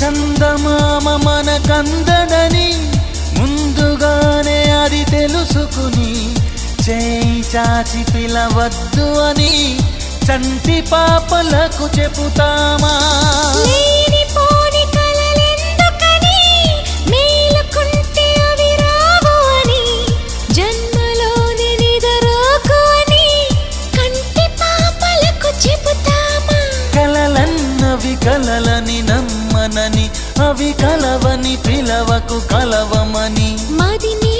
చందమామ మనకందడని ముందుగానే అది తెలుసుకుని చేయి చాచి పిలవద్దు అని చంటి పాపలకు చెబుతామా? లేనిపోని కలలెందుకని మేలుకుంటే అవి రావు అని జన్మలోని నిదరోకు అని కంటి పాపలకు చెబుతామా? కలలన్నవి కలలని నమ్మనని అవి కలవని పిలవకు కలవమని మదిని